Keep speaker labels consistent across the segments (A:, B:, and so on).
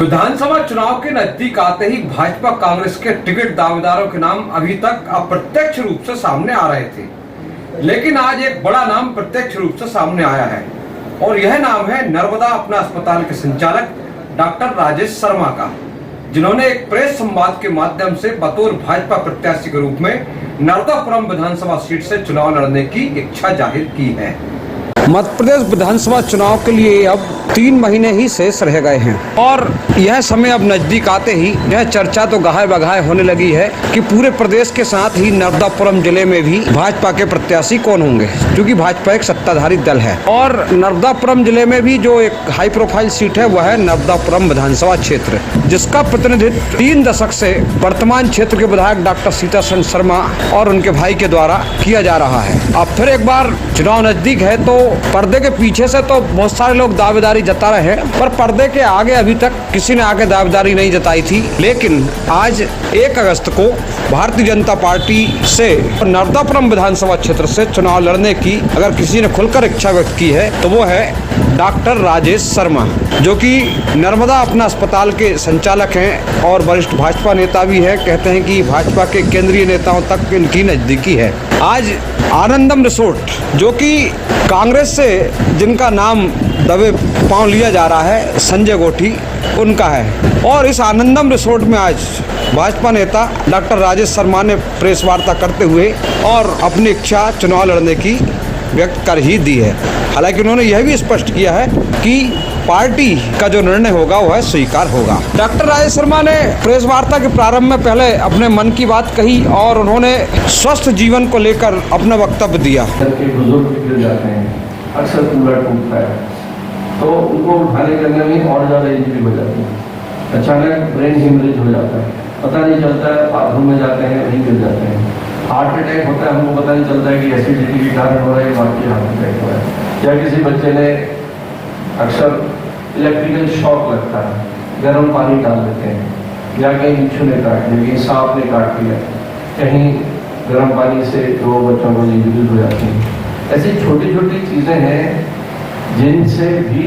A: विधानसभा चुनाव के नजदीक आते ही भाजपा कांग्रेस के टिकट दावेदारों के नाम अभी तक अप्रत्यक्ष रूप से सामने आ रहे थे, लेकिन आज एक बड़ा नाम प्रत्यक्ष रूप से सामने आया है और यह नाम है नर्मदा अपना अस्पताल के संचालक डॉक्टर राजेश शर्मा का, जिन्होंने एक प्रेस संवाद के माध्यम से बतौर भाजपा प्रत्याशी के रूप में नर्मदापुरम विधानसभा सीट से चुनाव लड़ने की इच्छा जाहिर की है। मध्य प्रदेश विधानसभा चुनाव के लिए अब 3 महीने ही शेष रह गए हैं और यह समय अब नजदीक आते ही यह चर्चा तो गहाय बगाय होने लगी है कि पूरे प्रदेश के साथ ही नर्मदापुरम जिले में भी भाजपा के प्रत्याशी कौन होंगे, क्योंकि भाजपा एक सत्ताधारी दल है और नर्मदापुरम जिले में भी जो एक हाई प्रोफाइल सीट है वह है नर्मदापुरम विधानसभा क्षेत्र, जिसका प्रतिनिधित्व 3 दशक से वर्तमान क्षेत्र के विधायक डॉक्टर सीतासरन शर्मा और उनके भाई के द्वारा किया जा रहा है। अब फिर एक बार चुनाव नजदीक है तो पर्दे के पीछे से तो बहुत सारे लोग दावेदारी जता रहे हैं, पर पर्दे के आगे अभी तक किसी ने आगे दावेदारी नहीं जताई थी। लेकिन आज 1 अगस्त को भारतीय जनता पार्टी से नर्मदापुरम विधानसभा क्षेत्र से चुनाव लड़ने की अगर किसी ने खुलकर इच्छा व्यक्त की है तो वो है डॉक्टर राजेश शर्मा, जो कि नर्मदा अपना अस्पताल के संचालक हैं और वरिष्ठ भाजपा नेता भी है। कहते हैं कि भाजपा के केंद्रीय नेताओं तक इनकी नजदीकी है। आज आनंदम रिसोर्ट, जो कि कांग्रेस से जिनका नाम दबे पांव लिया जा रहा है, संजय गोठी उनका है, और इस आनंदम रिसोर्ट में आज भाजपा नेता डॉक्टर राजेश शर्मा ने प्रेस वार्ता करते हुए और अपनी इच्छा चुनाव लड़ने की व्यक्त कर ही दी है। हालांकि उन्होंने यह भी स्पष्ट किया है कि पार्टी का जो निर्णय होगा वह स्वीकार होगा। डॉक्टर राजेश शर्मा ने प्रेस वार्ता के प्रारंभ में पहले अपने मन की बात कही और उन्होंने स्वस्थ जीवन को लेकर अपना वक्तव्य दिया।
B: अक्सर पूरा टूटता है तो उनको उठाने करने में और ज़्यादा इंजरी हो जाती है, अचानक ब्रेन हेमरेज हो जाता है, पता नहीं चलता है, बाथरूम में जाते हैं वहीं गिर जाते हैं। हार्ट अटैक होता है, हमको पता नहीं चलता है कि एसिडिटी के कारण हो रहा है, वाकई हार्ट अटैक हो रहा है। या किसी बच्चे ने अक्सर इलेक्ट्रिकल शॉक लगता है, गर्म पानी डाल देते हैं, या कहीं बिच्छू ने काट लिया, कहीं सांप ने काट लिया, कहीं गर्म पानी से 2 बच्चों को इंजरी हो जाती है। ऐसी छोटी छोटी चीज़ें हैं जिनसे भी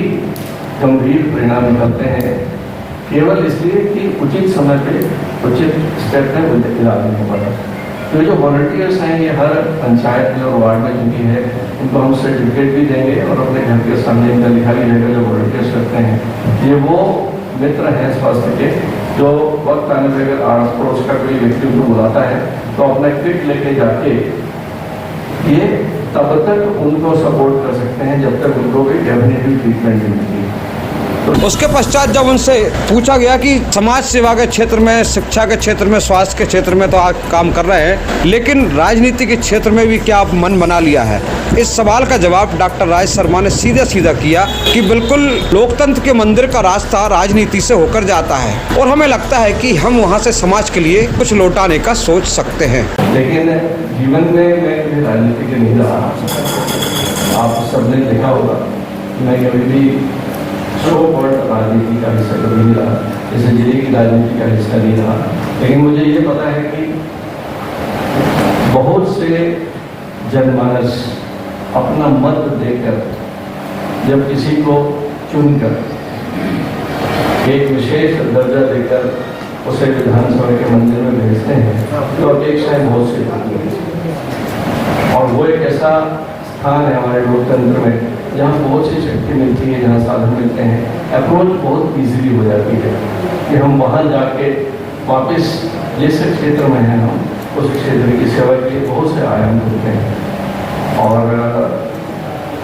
B: गंभीर परिणाम निकलते हैं, केवल इसलिए कि उचित समय पे उचित स्टेप में इलाज नहीं हो पाता। तो जो वॉलंटियर्स हैं ये हर पंचायत में और वार्ड में जिनकी है उनको हम सर्टिफिकेट भी देंगे और अपने घर के सामने इनका लिखा भी रहेगा। जो वॉलंटियर्स करते हैं ये वो मित्र हैं स्वास्थ्य के, जो वक्त आने पर अगर आस पड़ोस का कोई व्यक्ति उनको बुलाता है तो अपना किट लेके जाके ये तब तक उनको सपोर्ट कर सकते हैं जब तक उनको भी डेफिनेटिव ट्रीटमेंट मिलती है।
A: उसके पश्चात जब उनसे पूछा गया कि समाज सेवा के क्षेत्र में, शिक्षा के क्षेत्र में, स्वास्थ्य के क्षेत्र में तो आप काम कर रहे हैं, लेकिन राजनीति के क्षेत्र में भी क्या आप मन बना लिया है, इस सवाल का जवाब डॉक्टर राजेश शर्मा ने सीधा सीधा किया कि बिल्कुल लोकतंत्र के मंदिर का रास्ता राजनीति से होकर जाता है और हमें लगता है कि हम वहाँ से समाज के लिए कुछ लौटाने का सोच सकते हैं।
B: लेकिन जीवन में मैं राजनीति के नहीं रहा, आप सबने देखा होगा मैं कभी भी राजनीति का हिस्सा कभी नहीं रहा, जैसे जिले की राजनीति का हिस्सा नहीं रहा। लेकिन मुझे ये पता है कि बहुत से जनमानस अपना मत देकर जब किसी को चुनकर एक विशेष दर्जा देकर उसे विधानसभा के मंदिर में भेजते हैं तो अपेक्षाएं बहुत सी होती हैं, और वो एक ऐसा स्थान है हमारे लोकतंत्र में जहाँ बहुत सी शक्ति मिलती है, जहाँ साधन मिलते हैं, अप्रोच बहुत इजीली हो जाती है कि हम वहाँ जाके वापस जिस क्षेत्र में हैं हम उस क्षेत्र की सेवा के लिए बहुत से आयाम होते हैं। और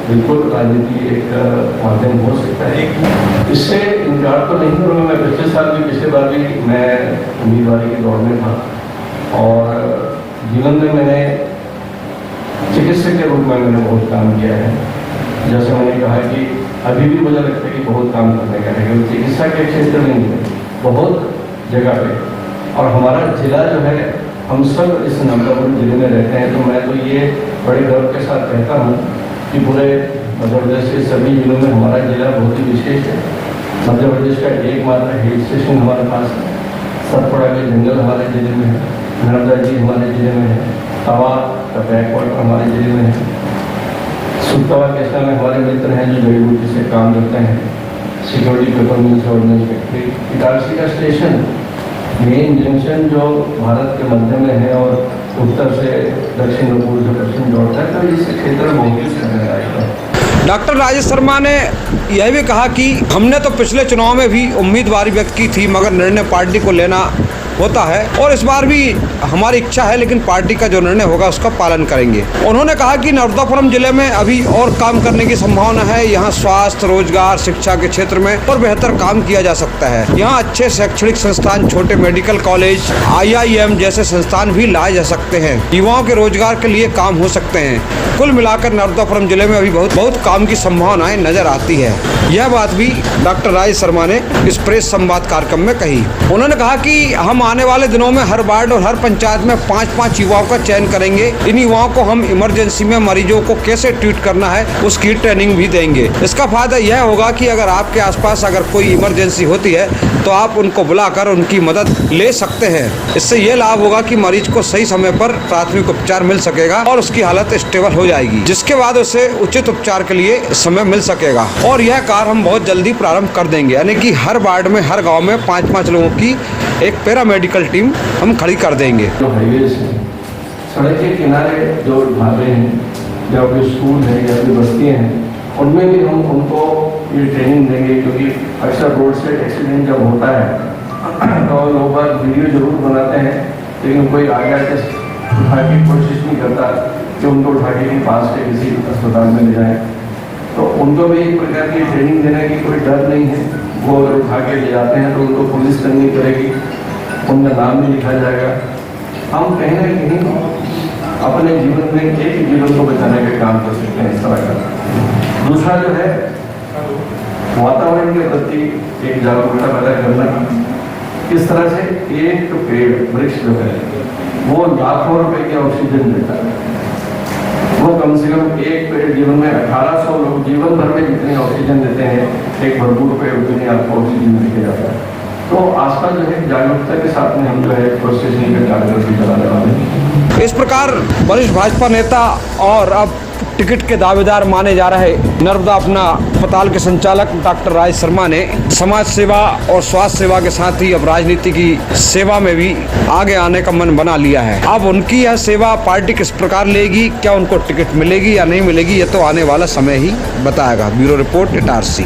B: बिल्कुल राजनीति एक माध्यम हो सकता है, इससे इनकार तो नहीं करूँगा। मैं पिछले बार भी मैं उम्मीदवारी के दौर में था और जीवन में मैंने चिकित्सक के रूप में मैंने बहुत काम किया है। जैसे मैंने कहा कि अभी भी मुझे लगता है कि बहुत काम करने का है, क्योंकि चिकित्सा के क्षेत्र में नहीं है, बहुत जगह पे। और हमारा जिला जो है, हम सब इस नर्मदापुरम जिले में रहते हैं, तो मैं तो ये बड़े गर्व के साथ कहता हूँ कि पूरे मध्य प्रदेश के सभी जिलों में हमारा जिला बहुत ही विशेष है। मध्य प्रदेश का एकमात्र हिल स्टेशन हमारे पास है, सतपुड़ा के जंगल हमारे जिले में है, नर्मदा जी हमारे जिले में है, तवा का बैकवाटर हमारे जिले में है, सुतवा केसला में हमारे मित्र हैं जो जड़ी बूटी से काम करते हैं, security preparations ordnance factory, Itarsi का स्टेशन मेन जंक्शन जो भारत के मध्य में है और उत्तर से दक्षिण और पूर्व से पश्चिम जोड़ता है, तो इस क्षेत्र में बहुत ही समय आएगा।
A: डॉक्टर राजेश शर्मा ने यह भी कहा कि हमने तो पिछले चुनाव में भी उम्मीदवारी व्यक्त की थी, मगर निर्णय पार्टी को लेना होता है और इस बार भी हमारी इच्छा है, लेकिन पार्टी का जो निर्णय होगा उसका पालन करेंगे। उन्होंने कहा कि नर्मदापुरम जिले में अभी और काम करने की संभावना है। यहाँ स्वास्थ्य, रोजगार, शिक्षा के क्षेत्र में और बेहतर काम किया जा सकता है। यहाँ अच्छे शैक्षणिक संस्थान, छोटे मेडिकल कॉलेज, IIM जैसे संस्थान भी लाए जा सकते हैं। युवाओं के रोजगार के लिए काम हो सकते हैं। कुल मिलाकर नर्मदापुरम जिले में अभी बहुत काम की संभावनाएं नजर आती है। यह बात भी डॉक्टर राजेश शर्मा ने इस प्रेस संवाद कार्यक्रम में कही। उन्होंने कहा कि हम आने वाले दिनों में हर वार्ड और हर पंचायत में 5-5 युवाओं का चयन करेंगे। इन युवाओं को हम इमरजेंसी में मरीजों को कैसे ट्रीट करना है उसकी ट्रेनिंग भी देंगे। इसका फायदा यह होगा कि अगर आपके आसपास अगर कोई इमरजेंसी होती है तो आप उनको बुलाकर उनकी मदद ले सकते हैं। इससे यह लाभ होगा कि मरीज को सही समय पर प्राथमिक उपचार मिल सकेगा और उसकी हालत स्टेबल हो जाएगी, जिसके बाद उसे उचित उपचार के लिए समय मिल सकेगा। और यह कार्य हम बहुत जल्दी प्रारंभ कर देंगे, यानी कि हर वार्ड में, हर गाँव में 5-5 लोगों की एक पैरामेडिकल टीम हम खड़ी कर देंगे।
B: जो हाईवेज हैं, सड़क के किनारे जो ढाबे हैं या कोई स्कूल है या कोई बस्तियाँ हैं, उनमें भी हम उनको ये ट्रेनिंग देंगे, क्योंकि अक्सर रोड से एक्सीडेंट जब होता है तो लोग बाग वीडियो जरूर बनाते हैं, लेकिन कोई आगे आके उठा की कोशिश नहीं करता कि उनको उठा के पास के किसी अस्पताल में ले जाएं। तो उनको भी एक प्रकार की ट्रेनिंग देने की कोई डर नहीं है। वो अगर उठा के ले जाते हैं तो उनको पुलिस करनी करेगी, उनका नाम भी लिखा जाएगा। हम कहीं ना कहीं अपने जीवन में एक जीवन को बचाने का काम कर सकते हैं इस तरह का। दूसरा जो है वातावरण के प्रति एक जागरूकता पैदा करना। इस तरह से एक पेड़ वृक्ष जो है वो लाखों रुपए की ऑक्सीजन देता है। वो कम से कम एक पेड़ जीवन में 1800 लोग जीवन भर में जितनी ऑक्सीजन देते हैं, एक भरपूर पेड़ उतनी आपको ऑक्सीजन देके जाता है। तो आसपास जो है जागरूकता के साथ में हम जो है प्रोसेसिंग का कार्यक्रम चलाने वाले हैं।
A: इस प्रकार वरिष्ठ भाजपा नेता और अब टिकट के दावेदार माने जा रहे नर्मदा अपना अस्पताल के संचालक डॉक्टर राजेश शर्मा ने समाज सेवा और स्वास्थ्य सेवा के साथ ही अब राजनीति की सेवा में भी आगे आने का मन बना लिया है। अब उनकी यह सेवा पार्टी किस प्रकार लेगी, क्या उनको टिकट मिलेगी या नहीं मिलेगी, ये तो आने वाला समय ही बताएगा। Bureau report, Itarsi.